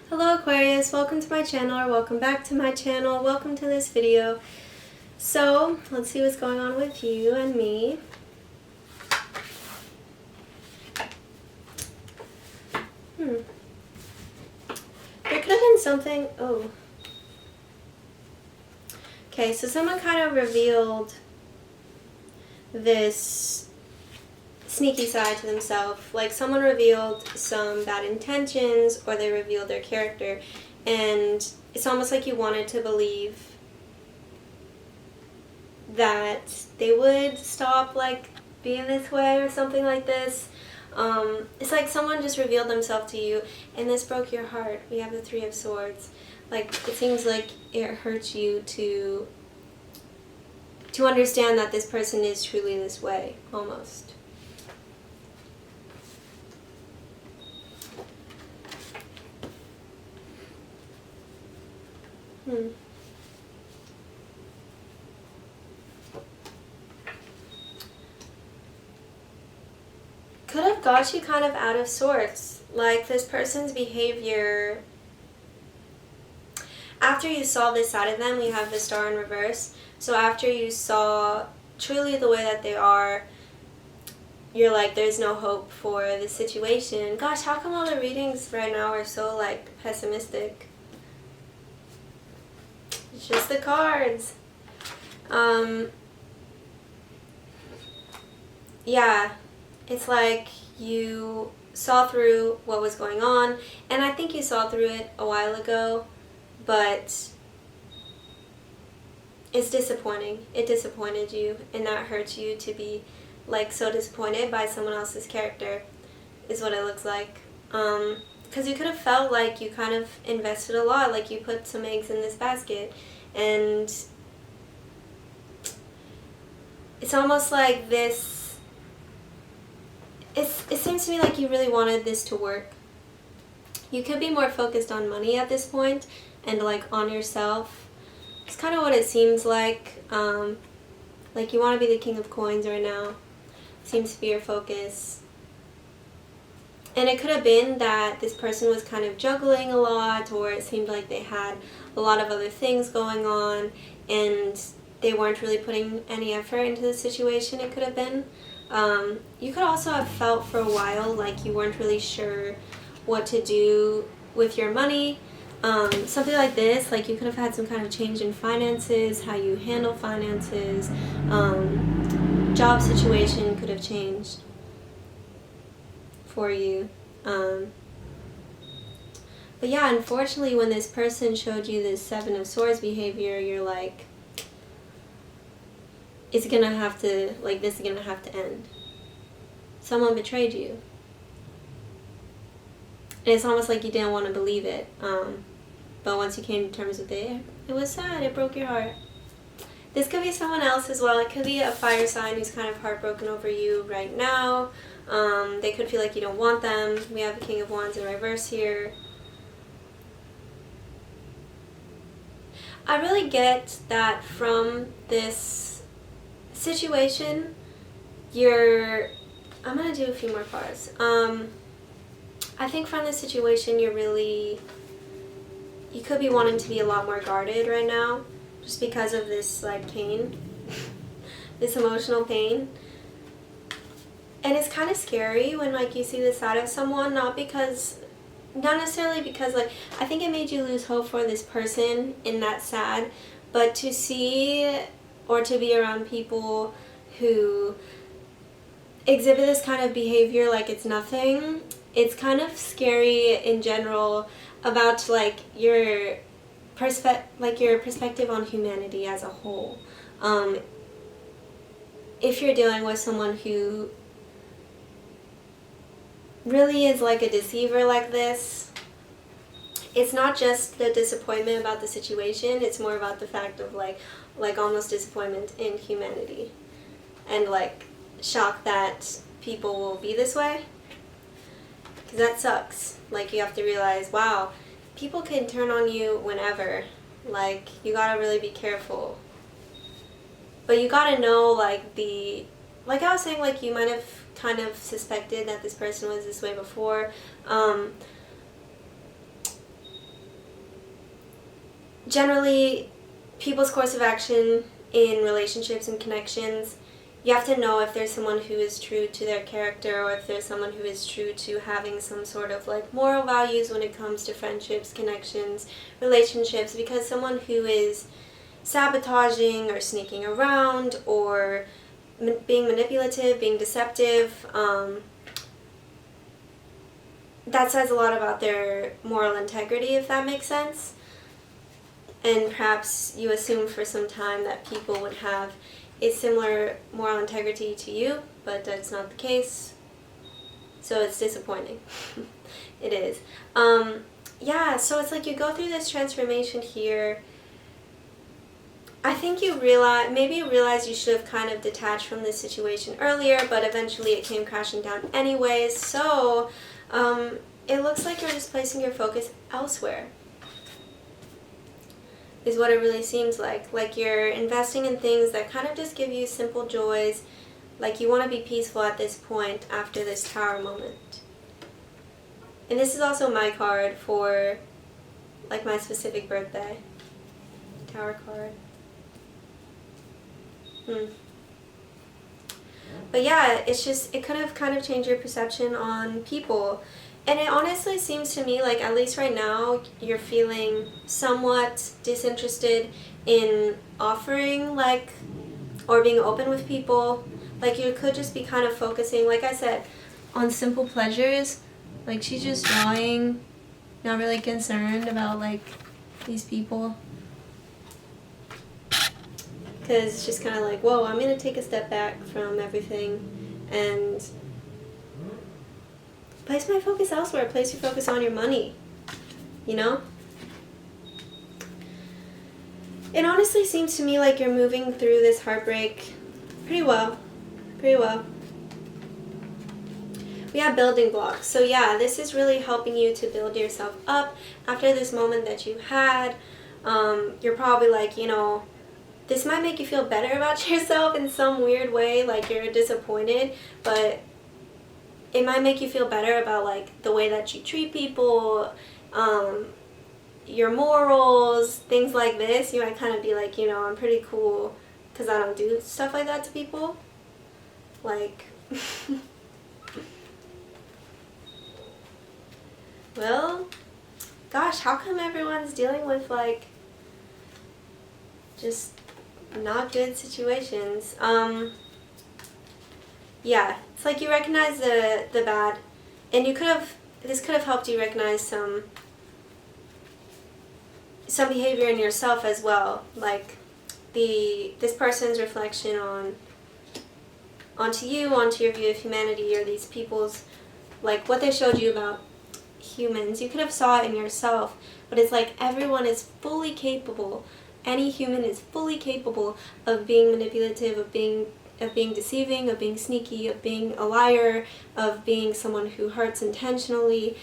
Hello Aquarius, welcome to my channel, or welcome back to my channel, welcome to this video. So, let's see what's going on with you and me. There could have been something, Okay, so someone kind of revealed this sneaky side to themselves. Like someone revealed some bad intentions, or they revealed their character, and it's almost like you wanted to believe that they would stop like being this way or something like this. It's like someone just revealed themselves to you and this broke your heart. We have the Three of Swords. Like it seems like it hurts you to understand that this person is truly this way, almost. Could have got you kind of out of sorts. Like this person's behavior, after you saw this side of them, we have the Star in reverse. So after you saw truly the way that they are, you're like, there's no hope for the situation. Gosh, how come all the readings right now are so like pessimistic? It's just the cards. Yeah, it's like you saw through what was going on, and I think you saw through it a while ago, but it's disappointing. It disappointed you, and that hurts you to be like so disappointed by someone else's character, is what it looks like. Because you could have felt like you kind of invested a lot, like you put some eggs in this basket, and it's almost like this, it seems to me like you really wanted this to work. You could be more focused on money at this point and like on yourself. It's kind of what it seems like. Like you want to be the King of Coins right now. Seems to be your focus. And it could have been that this person was kind of juggling a lot, or it seemed like they had a lot of other things going on and they weren't really putting any effort into the situation. It could have been. You could also have felt for a while like you weren't really sure what to do with your money. Something like this, like you could have had some kind of change in finances, how you handle finances. Job situation could have changed for you. But yeah, unfortunately, when this person showed you this Seven of Swords behavior, you're like, it's gonna have to, like, this is gonna have to end. Someone betrayed you. And it's almost like you didn't want to believe it. But once you came to terms with it, it was sad. It broke your heart. This could be someone else as well. It could be a fire sign who's kind of heartbroken over you right now. They could feel like you don't want them. We have the King of Wands in reverse here. I really get that from this situation, I'm going to do a few more cards. I think from this situation, you could be wanting to be a lot more guarded right now, just because of this like pain, this emotional pain. And it's kind of scary when like you see the side of someone, not necessarily because like, I think it made you lose hope for this person in that sad, but to see or to be around people who exhibit this kind of behavior like it's nothing, it's kind of scary in general about like your perspective on humanity as a whole. If you're dealing with someone who really is like a deceiver like this, it's not just the disappointment about the situation, it's more about the fact of like almost disappointment in humanity and like shock that people will be this way. Because that sucks. Like you have to realize, wow, people can turn on you whenever. Like you gotta really be careful. But you gotta know like like I was saying, like you might have kind of suspected that this person was this way before. generally, people's course of action in relationships and connections, you have to know if there's someone who is true to their character, or if there's someone who is true to having some sort of like moral values when it comes to friendships, connections, relationships, because someone who is sabotaging or sneaking around or being manipulative, being deceptive, that says a lot about their moral integrity, if that makes sense. And perhaps you assume for some time that people would have a similar moral integrity to you, but that's not the case. So it's disappointing. It is. Yeah, so it's like you go through this transformation here. I think you realize you should have kind of detached from this situation earlier, but eventually it came crashing down anyways. So it looks like you're just placing your focus elsewhere, is what it really seems like. Like you're investing in things that kind of just give you simple joys. Like you want to be peaceful at this point after this Tower moment. And this is also my card for like my specific birthday. Tower card. But yeah, it's just, it could have kind of changed your perception on people. And it honestly seems to me like, at least right now, you're feeling somewhat disinterested in offering, like, or being open with people. Like, you could just be kind of focusing, like I said, on simple pleasures. Like, she's just drawing, not really concerned about, like, these people. Because it's just kind of like, whoa, I'm going to take a step back from everything and place my focus elsewhere. Place your focus on your money, you know? It honestly seems to me like you're moving through this heartbreak pretty well. Pretty well. We have building blocks. So yeah, this is really helping you to build yourself up after this moment that you had. You're probably like, you know, this might make you feel better about yourself in some weird way, like you're disappointed, but it might make you feel better about like the way that you treat people, your morals, things like this. You might kind of be like, you know, I'm pretty cool because I don't do stuff like that to people. Like, well, gosh, how come everyone's dealing with like just not good situations? Yeah, it's like you recognize the bad, and this could have helped you recognize some behavior in yourself as well, like this person's reflection onto you, onto your view of humanity, or these people's, like what they showed you about humans. You could have saw it in yourself, but it's like everyone is fully capable. Any human is fully capable of being manipulative, of being deceiving, of being sneaky, of being a liar, of being someone who hurts intentionally.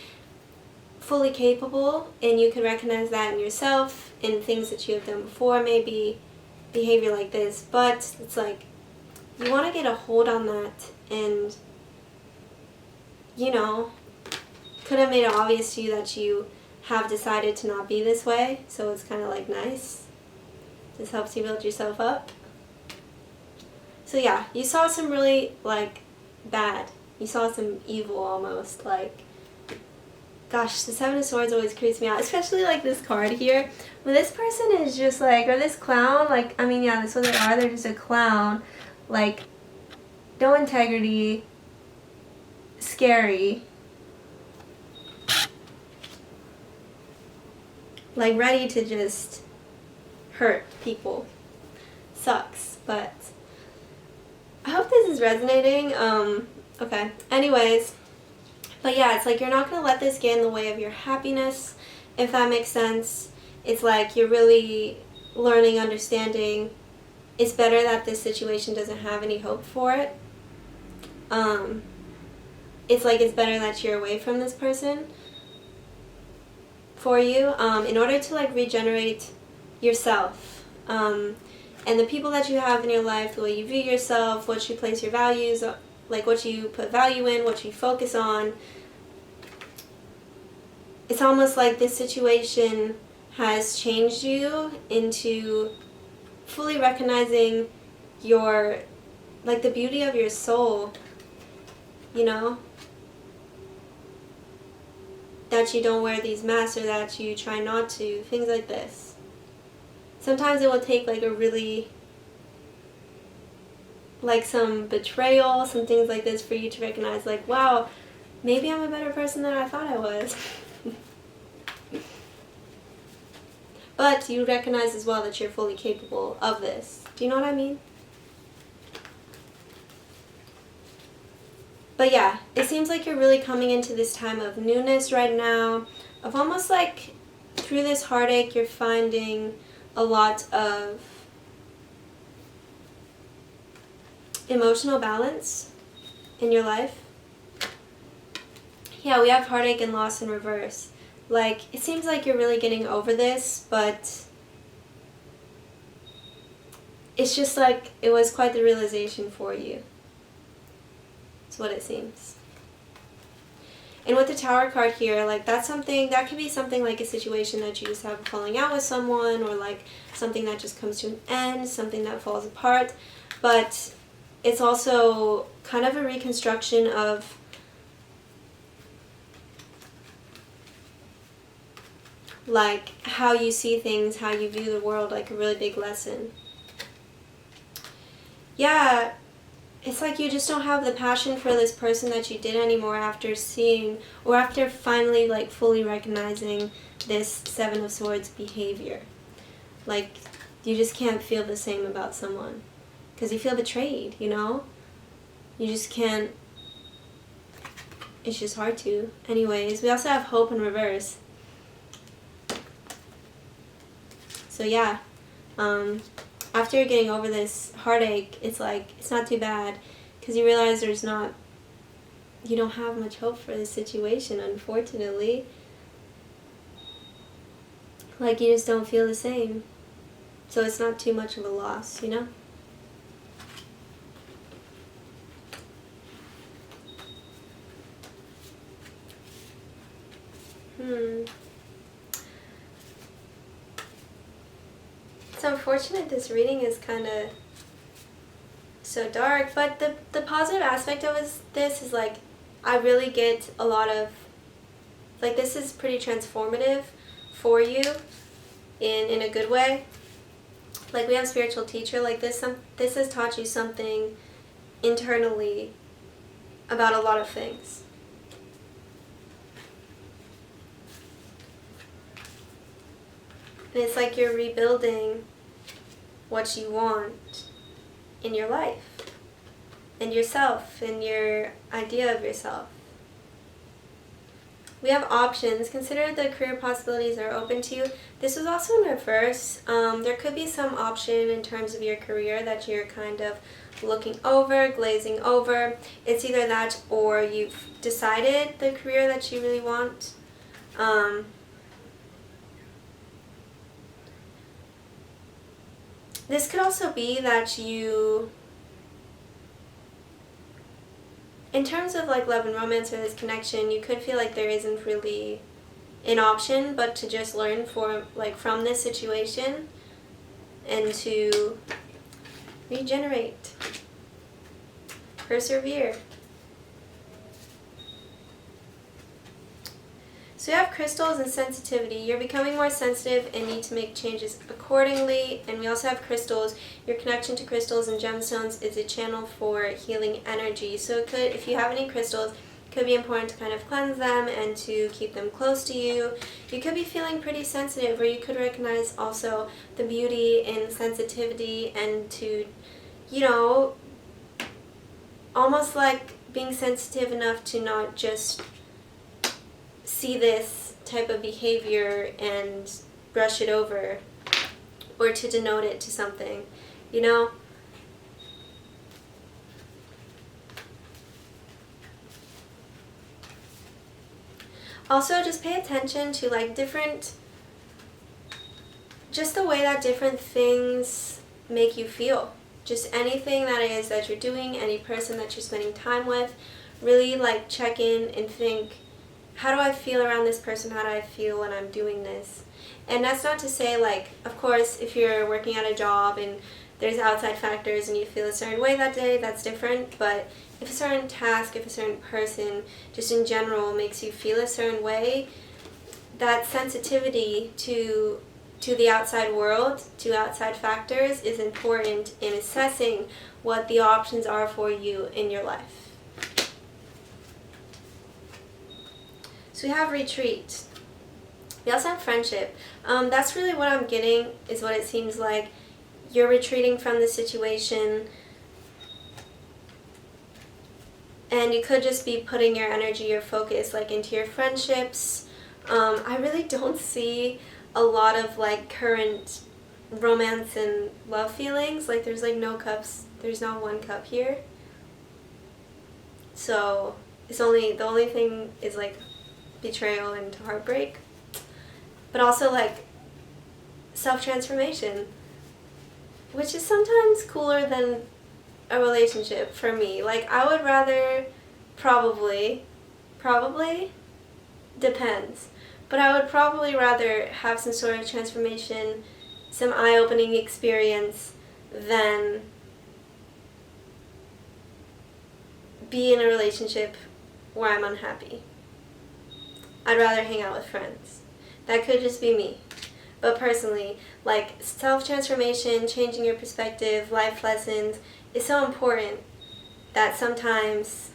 Fully capable, and you can recognize that in yourself, in things that you have done before, maybe behavior like this. But it's like you want to get a hold on that, and you know, could have made it obvious to you that you have decided to not be this way, so it's kind of like nice. This helps you build yourself up. So yeah, you saw some really like bad. You saw some evil almost. Like, gosh, the Seven of Swords always creeps me out, especially like this card here. When this person is just like, or this clown, like, I mean, yeah, that's what they are. They're just a clown. Like, no integrity, scary. Like, ready to just hurt people. Sucks, but I hope this is resonating. Okay. Anyways, but yeah, it's like you're not going to let this get in the way of your happiness, if that makes sense. It's like you're really learning, understanding. It's better that this situation doesn't have any hope for it. It's like it's better that you're away from this person for you, in order to like regenerate yourself, and the people that you have in your life, the way you view yourself, what you place your values, like what you put value in, what you focus on. It's almost like this situation has changed you into fully recognizing your, like, the beauty of your soul, you know? That you don't wear these masks, or that you try not to, things like this. Sometimes it will take like a really, like some betrayal, some things like this for you to recognize, like, wow, maybe I'm a better person than I thought I was. But you recognize as well that you're fully capable of this. Do you know what I mean? But yeah, it seems like you're really coming into this time of newness right now, of almost like through this heartache you're finding a lot of emotional balance in your life. Yeah, we have heartache and loss in reverse. Like, it seems like you're really getting over this, but it's just like it was quite the realization for you. That's what it seems. And with the Tower card here, like, that's something, that could be something like a situation that you just have a falling out with someone, or like something that just comes to an end, something that falls apart. But it's also kind of a reconstruction of like how you see things, how you view the world, like a really big lesson. Yeah, it's like you just don't have the passion for this person that you did anymore after seeing, or after finally like fully recognizing this Seven of Swords behavior. Like, you just can't feel the same about someone because you feel betrayed, you know? You just can't, it's just hard to. Anyways, we also have hope in reverse. So yeah, after you're getting over this heartache, it's like, it's not too bad, because you realize you don't have much hope for this situation, unfortunately. Like, you just don't feel the same. So it's not too much of a loss, you know? It's unfortunate this reading is kind of so dark, but the positive aspect of this is like, I really get a lot of, like, this is pretty transformative for you in a good way. Like, we have spiritual teacher, like this has taught you something internally about a lot of things. And it's like you're rebuilding what you want in your life, and yourself, and your idea of yourself. We have options. Consider the career possibilities that are open to you. This was also in reverse. There could be some option in terms of your career that you're kind of looking over, glazing over. It's either that, or you've decided the career that you really want. This could also be that you, in terms of like love and romance or this connection, you could feel like there isn't really an option but to just learn from this situation and to regenerate, persevere. So you have crystals and sensitivity. You're becoming more sensitive and need to make changes accordingly. And we also have crystals. Your connection to crystals and gemstones is a channel for healing energy. So it could, if you have any crystals, it could be important to kind of cleanse them and to keep them close to you. You could be feeling pretty sensitive, or you could recognize also the beauty in sensitivity, and to, you know, almost like being sensitive enough to not just see this type of behavior and brush it over, or to denote it to something, you know? Also, just pay attention to like just the way that different things make you feel. Just anything that is that you're doing, any person that you're spending time with, really like check in and think, how do I feel around this person? How do I feel when I'm doing this? And that's not to say, like, of course, if you're working at a job and there's outside factors and you feel a certain way that day, that's different. But if a certain task, if a certain person, just in general, makes you feel a certain way, that sensitivity to the outside world, to outside factors, is important in assessing what the options are for you in your life. So we have retreat. We also have friendship. That's really what I'm getting, is what it seems like. You're retreating from the situation, and you could just be putting your energy, your focus, like, into your friendships. I really don't see a lot of, like, current romance and love feelings. Like, there's, like, no cups. There's not one cup here. So the only thing is, like, betrayal and heartbreak. But also, like, self-transformation, which is sometimes cooler than a relationship for me. Like, I would rather probably, depends, but I would probably rather have some sort of transformation, some eye-opening experience, than be in a relationship where I'm unhappy. I'd rather hang out with friends. That could just be me. But personally, like, self-transformation, changing your perspective, life lessons is so important that sometimes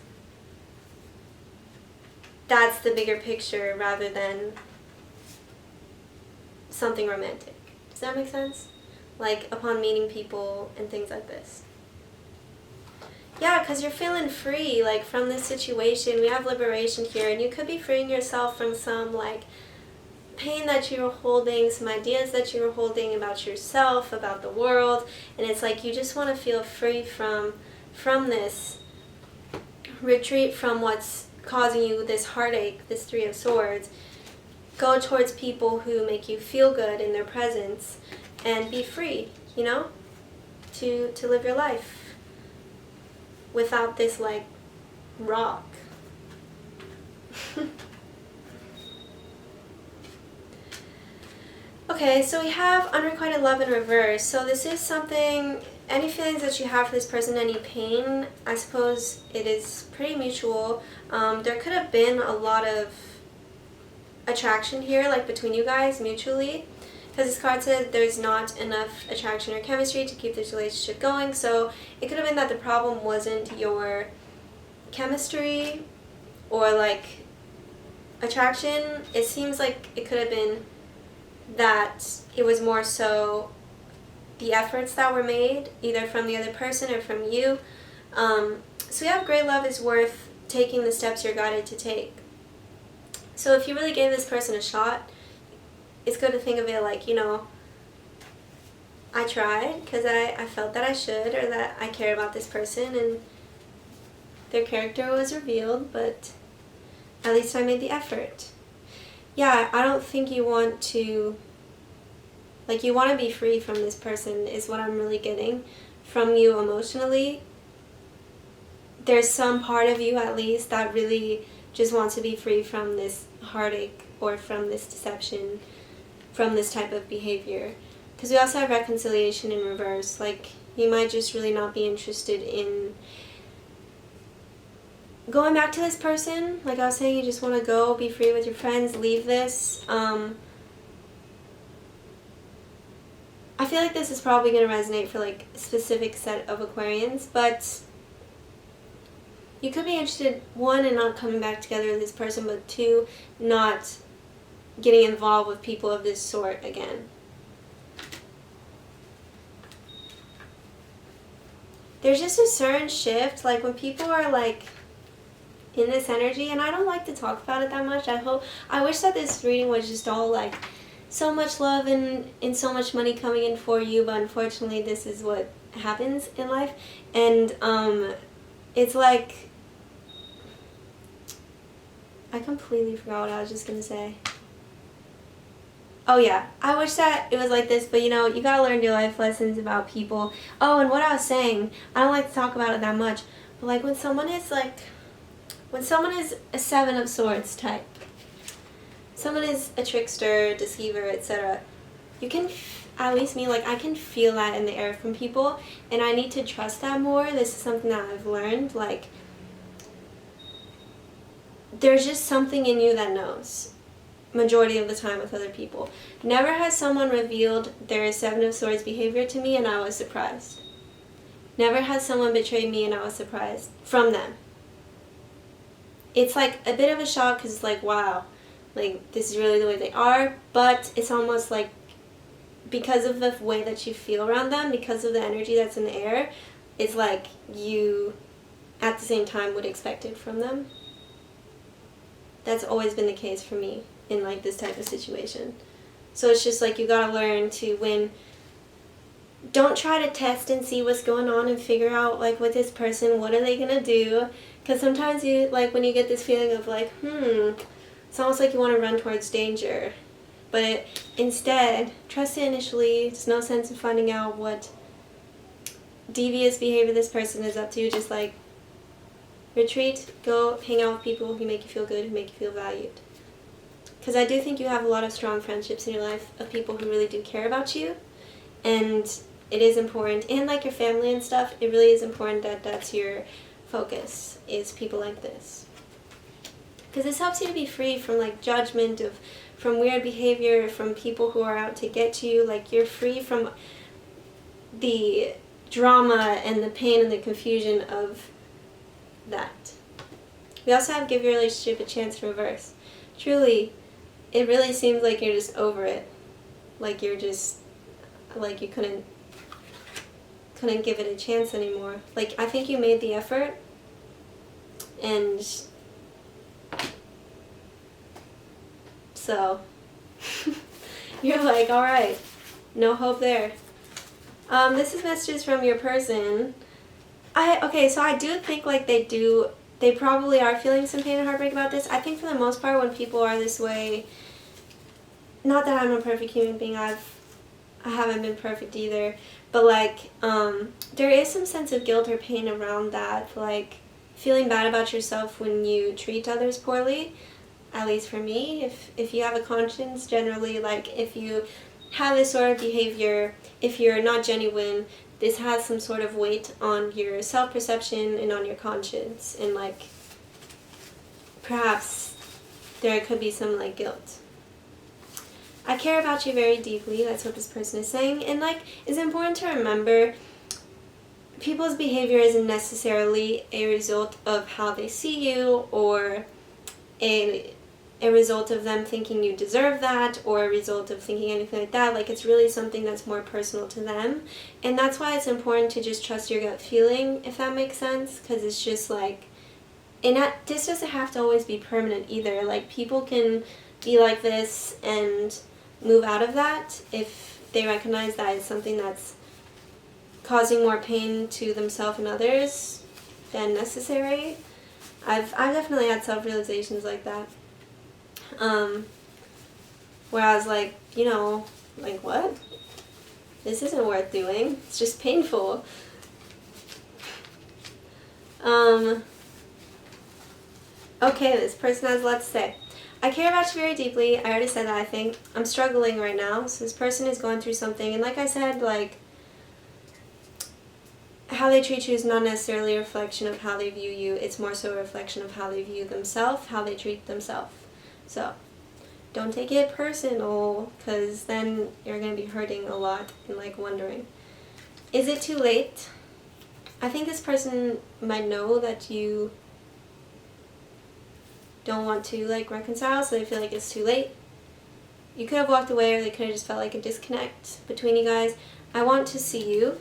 that's the bigger picture rather than something romantic. Does that make sense? Like, upon meeting people and things like this. Yeah, because you're feeling free, like, from this situation. We have liberation here, and you could be freeing yourself from some, like, pain that you were holding, some ideas that you were holding about yourself, about the world, and it's like you just want to feel free from this, retreat from what's causing you this heartache, this Three of Swords. Go towards people who make you feel good in their presence, and be free, you know, to live your life without this, like, rock. Okay, so we have unrequited love in reverse. So this is something, any feelings that you have for this person, any pain, I suppose it is pretty mutual. There could have been a lot of attraction here, like, between you guys mutually, because this card said there's not enough attraction or chemistry to keep this relationship going. So it could have been that the problem wasn't your chemistry or, like, attraction. It seems like it could have been that it was more so the efforts that were made, either from the other person or from you. So we have great love is worth taking the steps you're guided to take. So if you really gave this person a shot, it's good to think of it like, you know, I tried because I felt that I should, or that I care about this person, and their character was revealed, but at least I made the effort. Yeah, I don't think you want to, like, you want to be free from this person is what I'm really getting from you emotionally. There's some part of you, at least, that really just wants to be free from this heartache or from this deception, from this type of behavior. Because we also have reconciliation in reverse. Like, you might just really not be interested in going back to this person. Like I was saying, you just want to go, be free with your friends, leave this. I feel like this is probably going to resonate for, like, a specific set of Aquarians, but you could be interested, one, in not coming back together with this person, but two, not getting involved with people of this sort again. There's just a certain shift, like, when people are, like, in this energy, and I don't like to talk about it that much. I wish that this reading was just all, like, so much love and so much money coming in for you, but unfortunately this is what happens in life. And it's like, I completely forgot what I was just gonna say. Oh yeah, I wish that it was like this, but, you know, you gotta learn your life lessons about people. Oh, and what I was saying, I don't like to talk about it that much, but, like, when someone is a Seven of Swords type, someone is a trickster, deceiver, etc., you can, at least me, like, I can feel that in the air from people, and I need to trust that more. This is something that I've learned, like, there's just something in you that knows, majority of the time with other people. Never has someone revealed their Seven of Swords behavior to me and I was surprised. Never has someone betrayed me and I was surprised from them. It's like a bit of a shock because it's like, wow, like, this is really the way they are, but it's almost like, because of the way that you feel around them, because of the energy that's in the air, it's like you, at the same time, would expect it from them. That's always been the case for me in, like, this type of situation. So it's just like, you gotta learn to, don't try to test and see what's going on and figure out, like, with this person, what are they gonna do? Because sometimes you, like, when you get this feeling of, like, it's almost like you want to run towards danger. But instead, trust it initially. There's no sense in finding out what devious behavior this person is up to. Just, like, retreat, go hang out with people who make you feel good, who make you feel valued. Because I do think you have a lot of strong friendships in your life of people who really do care about you. And it is important, and like your family and stuff, it really is important that that's your focus, is people like this. Because this helps you to be free from, like, judgment, from weird behavior, from people who are out to get you. Like, you're free from the drama and the pain and the confusion of that. We also have give your relationship a chance to reverse. Truly, it really seems like you're just over it. Like, you're just, like, you couldn't give it a chance anymore. Like, I think you made the effort, and so you're like, alright, no hope there. This is messages from your person. So I do think, like, they probably are feeling some pain and heartbreak about this. I think for the most part when people are this way, not that I'm a perfect human being, I haven't been perfect either, but, like, there is some sense of guilt or pain around that, like, feeling bad about yourself when you treat others poorly. At least for me, if you have a conscience, generally, like, if you have this sort of behavior, if you're not genuine, this has some sort of weight on your self-perception and on your conscience, and, like, perhaps there could be some, like, guilt. I care about you very deeply, that's what this person is saying, and, like, it's important to remember people's behavior isn't necessarily a result of how they see you, or a result of them thinking you deserve that, or a result of thinking anything like that. Like, it's really something that's more personal to them, and that's why it's important to just trust your gut feeling, if that makes sense, because it's just like, this doesn't have to always be permanent either. Like, people can be like this and move out of that if they recognize that it's something that's causing more pain to themselves and others than necessary. I've definitely had self-realizations like that. Where I was like, like, what? This isn't worth doing. It's just painful. Okay, this person has a lot to say. I care about you very deeply. I already said that, I think. I'm struggling right now. So this person is going through something. And like I said, like, how they treat you is not necessarily a reflection of how they view you. It's more so a reflection of how they view themselves, how they treat themselves. So, don't take it personal, because then you're going to be hurting a lot and, like, wondering. Is it too late? I think this person might know that you don't want to, like, reconcile, so they feel like it's too late. You could have walked away, or they could have just felt like a disconnect between you guys. I want to see you.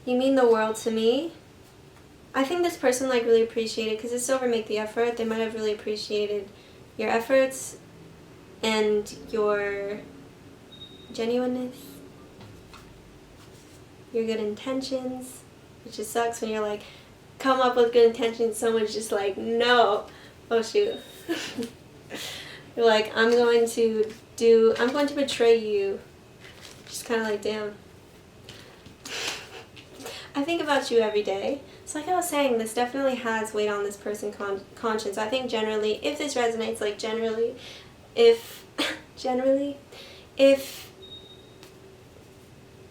You mean the world to me. I think this person, like, really appreciated, because it's over make the effort. They might have really appreciated your efforts and your genuineness, your good intentions, which just sucks when you're like, come up with good intentions, someone's just like, no. Oh shoot. You're like, I'm going to betray you. Just kind of like, damn. I think about you every day, So like I was saying, this definitely has weight on this person's conscience. I think generally, if this resonates, like generally, if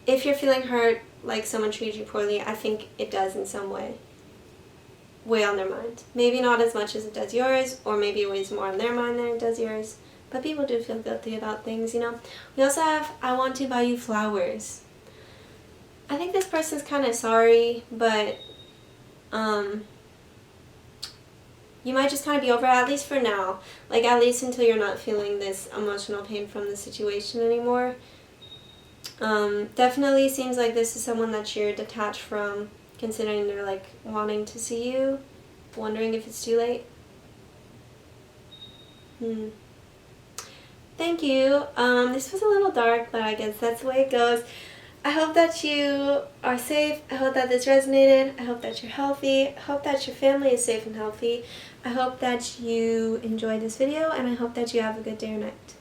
if you're feeling hurt, like someone treated you poorly, I think it does in some way weigh on their mind. Maybe not as much as it does yours, or maybe it weighs more on their mind than it does yours. But people do feel guilty about things, you know. We also have, I want to buy you flowers. I think this person's kind of sorry, but you might just kind of be over it, at least for now. Like, at least until you're not feeling this emotional pain from the situation anymore. Definitely seems like this is someone that you're detached from, considering they're, like, wanting to see you, wondering if it's too late. Thank you. This was a little dark, but I guess that's the way it goes. I hope that you are safe. I hope that this resonated. I hope that you're healthy. I hope that your family is safe and healthy. I hope that you enjoyed this video, and I hope that you have a good day or night.